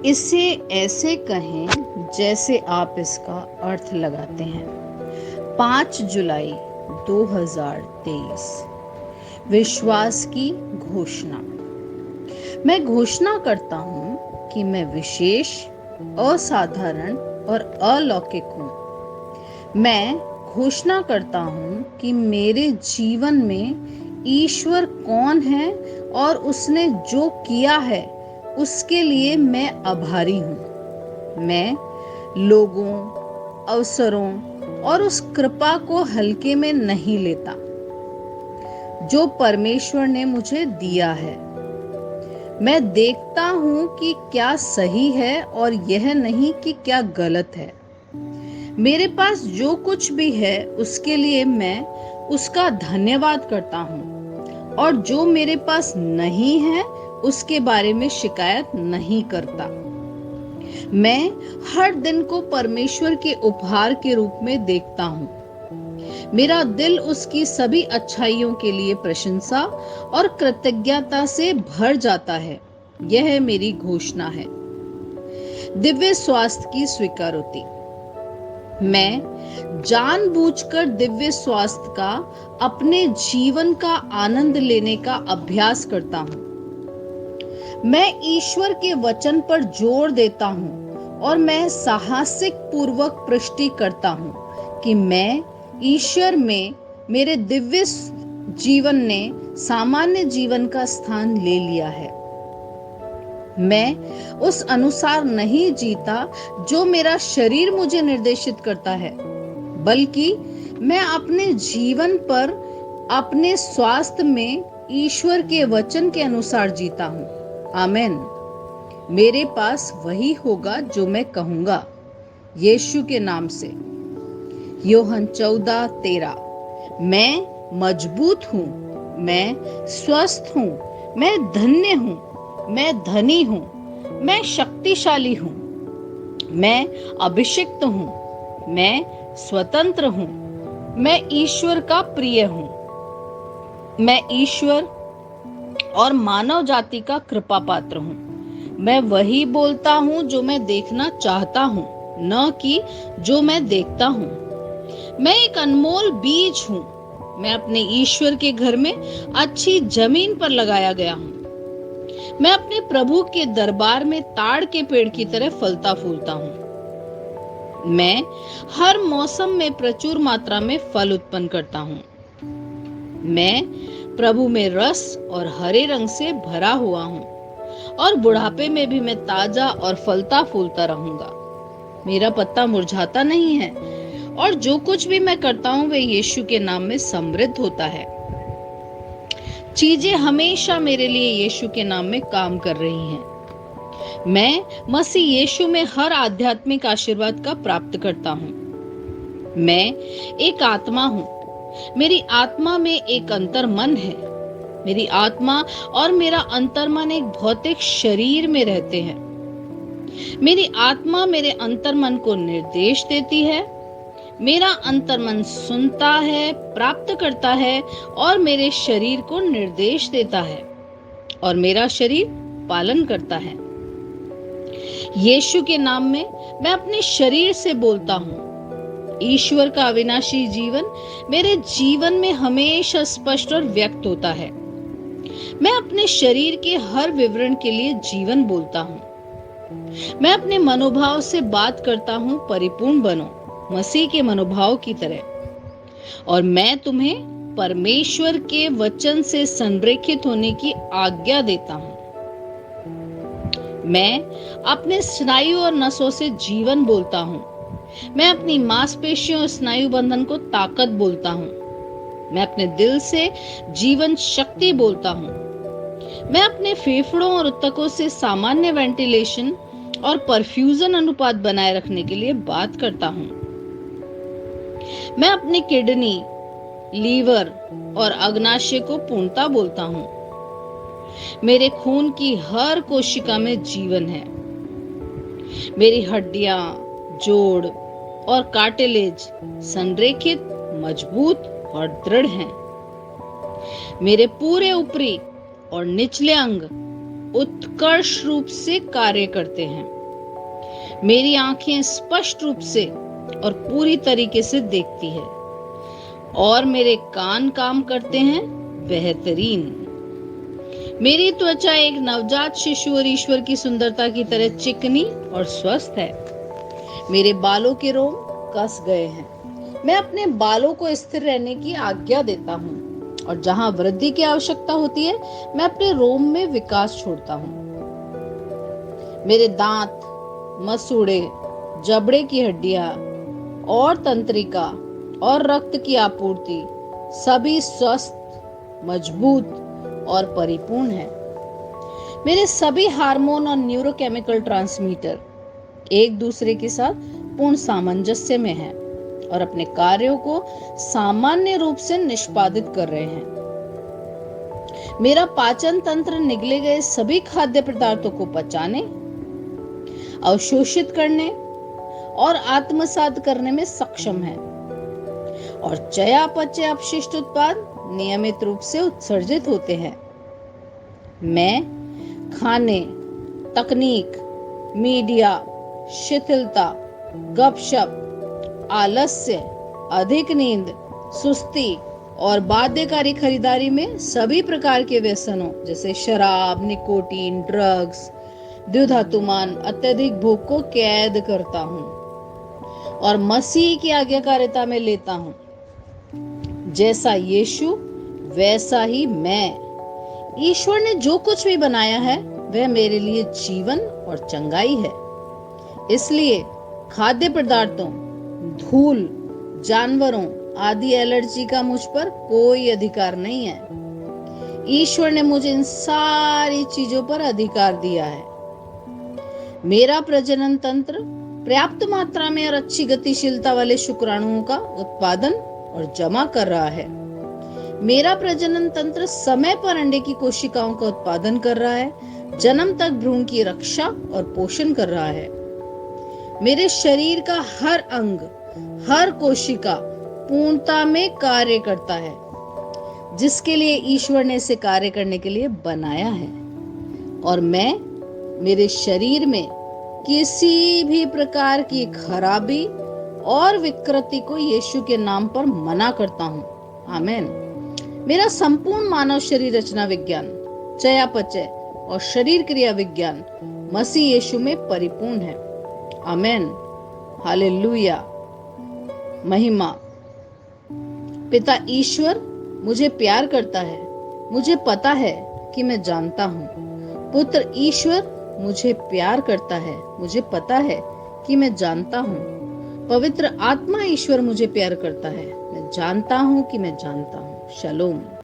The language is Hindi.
इसे ऐसे कहें जैसे आप इसका अर्थ लगाते हैं। 5 जुलाई 2023। विश्वास की घोषणा। मैं घोषणा करता हूँ कि मैं विशेष, असाधारण और अलौकिक हूँ। मैं घोषणा करता हूँ कि मेरे जीवन में ईश्वर कौन है और उसने जो किया है उसके लिए मैं आभारी हूँ। मैं लोगों, अवसरों और उस कृपा को हल्के में नहीं लेता जो परमेश्वर ने मुझे दिया है। मैं देखता हूँ कि क्या सही है और यह नहीं कि क्या गलत है। मेरे पास जो कुछ भी है उसके लिए मैं उसका धन्यवाद करता हूँ और जो मेरे पास नहीं है उसके बारे में शिकायत नहीं करता। मैं हर दिन को परमेश्वर के उपहार के रूप में देखता हूँ। मेरा दिल उसकी सभी अच्छाइयों के लिए प्रशंसा और कृतज्ञता से भर जाता है। यह मेरी घोषणा है। दिव्य स्वास्थ्य की स्वीकृति। मैं जानबूझकर दिव्य स्वास्थ्य का अपने जीवन का आनंद लेने का अभ्यास करता हूँ। मैं ईश्वर के वचन पर जोर देता हूँ और मैं साहसिक पूर्वक पुष्टि करता हूँ कि मैं ईश्वर में मेरे दिव्य जीवन ने सामान्य जीवन का स्थान ले लिया है। मैं उस अनुसार नहीं जीता जो मेरा शरीर मुझे निर्देशित करता है, बल्कि मैं अपने जीवन पर अपने स्वास्थ्य में ईश्वर के वचन के अनुसार जीता हूँ। आमीन। मेरे पास वही होगा जो मैं कहूंगा, यीशु के नाम से। यूहन्ना 14:13। मैं मजबूत हूँ, मैं स्वस्थ हूँ, मैं धन्य हूँ, मैं धनी हूँ, मैं शक्तिशाली हूँ, मैं अभिषिक्त हूँ, मैं स्वतंत्र हूँ, मैं ईश्वर का प्रिय हूँ, मैं ईश्वर और मानव जाति का कृपा पात्र हूँ। मैं वही बोलता हूँ जो मैं देखना चाहता हूँ, न कि जो मैं देखता हूँ। मैं एक अनमोल बीज हूँ। मैं अपने ईश्वर के घर में अच्छी जमीन पर लगाया गया हूँ। मैं अपने प्रभु के दरबार में ताड़ के पेड़ की तरह फलता फूलता हूँ। मैं हर मौसम में प्रचुर मात्रा में फल उत्पन्न करता हूँ। मैं प्रभु में रस और हरे रंग से भरा हुआ हूँ और बुढ़ापे में भी मैं ताजा और फलता फूलता रहूंगा। मेरा पत्ता मुरझाता नहीं है और जो कुछ भी मैं करता हूँ वे यीशु के नाम में समृद्ध होता है। चीजें हमेशा मेरे लिए यीशु के नाम में काम कर रही हैं। मैं मसीह यीशु में हर आध्यात्मिक आशीर्वाद का प्राप्त करता हूँ। मैं एक आत्मा हूँ। मेरी आत्मा में एक अंतर्मन है। मेरी आत्मा और मेरा अंतर्मन एक भौतिक शरीर में रहते हैं। मेरी आत्मा मेरे अंतर्मन को निर्देश देती है। मेरा अंतर्मन सुनता है, प्राप्त करता है और मेरे शरीर को निर्देश देता है और मेरा शरीर पालन करता है। यीशु के नाम में मैं अपने शरीर से बोलता हूँ। ईश्वर का अविनाशी जीवन मेरे जीवन में हमेशा स्पष्ट और व्यक्त होता है। मैं अपने शरीर के हर विवरण के लिए जीवन बोलता हूँ। मैं अपने मनोभाव से बात करता हूँ, परिपूर्ण बनो मसीह के मनोभाव की तरह। और मैं तुम्हें परमेश्वर के वचन से संरेखित होने की आज्ञा देता हूँ। मैं अपने स्नायु और नसों से जीवन बोलता हूँ। मैं अपनी मांसपेशियों और स्नायु बंधन को ताकत बोलता हूँ। मैं अपने दिल से जीवन शक्ति बोलता हूँ। मैं अपने फेफड़ों और ऊतकों से सामान्य वेंटिलेशन और परफ्यूजन अनुपात बनाए रखने के लिए बात करता हूँ। मैं अपने किडनी, लीवर और अग्नाशय को पूर्णता बोलता हूँ। मेरे खून की हर कोशिका में जीवन है। मेरी हड्डियां, जोड़ और कार्टिलेज संरेखित, मजबूत और दृढ़ हैं। मेरे पूरे ऊपरी और निचले अंग उत्कर्ष रूप से कार्य करते हैं। मेरी आंखें स्पष्ट रूप से और पूरी तरीके से देखती है और मेरे कान काम करते हैं बेहतरीन। मेरी त्वचा एक नवजात शिशु और ईश्वर की सुंदरता की तरह चिकनी और स्वस्थ है। मेरे बालों के रोम कस गए हैं। मैं अपने बालों को स्थिर रहने की आज्ञा देता हूँ और जहां वृद्धि की आवश्यकता होती है मैं अपने रोम में विकास छोड़ता हूँ। मेरे दांत, मसूड़े, जबड़े की हड्डियां और तंत्रिका और रक्त की आपूर्ति सभी स्वस्थ, मजबूत और परिपूर्ण है। मेरे सभी हार्मोन और न्यूरोकेमिकल ट्रांसमीटर एक दूसरे के साथ पूर्ण सामंजस्य में हैं और अपने कार्यों को सामान्य रूप से निष्पादित कर रहे हैं। मेरा पाचन तंत्र निगले गए सभी खाद्य पदार्थों को पचाने, अवशोषित करने और आत्मसात करने में सक्षम है और चयापचय अपशिष्ट उत्पाद नियमित रूप से उत्सर्जित होते हैं। मैं खाने, तकनीक, मीडिया, शिथिलता, गपशप, आलस्य, अधिक नींद, सुस्ती और बाध्यकारी खरीदारी में सभी प्रकार के व्यसनों जैसे शराब, निकोटीन, ड्रग्स, द्युधातुमान, अत्यधिक भूख को कैद करता हूँ और मसीह की आज्ञाकारिता में लेता हूँ। जैसा यीशु वैसा ही मैं। ईश्वर ने जो कुछ भी बनाया है वह मेरे लिए जीवन और चंगाई है। इसलिए खाद्य पदार्थों, धूल, जानवरों आदि एलर्जी का मुझ पर कोई अधिकार नहीं है। ईश्वर ने मुझे इन सारी चीजों पर अधिकार दिया है। मेरा प्रजनन तंत्र पर्याप्त मात्रा में और अच्छी गतिशीलता वाले शुक्राणुओं का उत्पादन और जमा कर रहा है। मेरा प्रजनन तंत्र समय पर अंडे की कोशिकाओं का उत्पादन कर रहा है, जन्म तक भ्रूण की रक्षा और पोषण कर रहा है। मेरे शरीर का हर अंग, हर कोशिका पूर्णता में कार्य करता है, जिसके लिए ईश्वर ने इसे कार्य करने के लिए बनाया है। और मैं मेरे शरीर में किसी भी प्रकार की खराबी और विकृति को यीशु के नाम पर मना करता हूँ। आमीन। मेरा संपूर्ण मानव शरीर रचना विज्ञान, चयापचय और शरीर क्रिया विज्ञान मसीह यीशु में परिपूर्ण है। आमीन। हालेलुया। महिमा। पिता ईश्वर मुझे प्यार करता है, मुझे पता है कि मैं जानता हूँ। पुत्र ईश्वर मुझे प्यार करता है, मुझे पता है कि मैं जानता हूँ। पवित्र आत्मा ईश्वर मुझे प्यार करता है, मैं जानता हूँ कि मैं जानता हूँ। शलोम।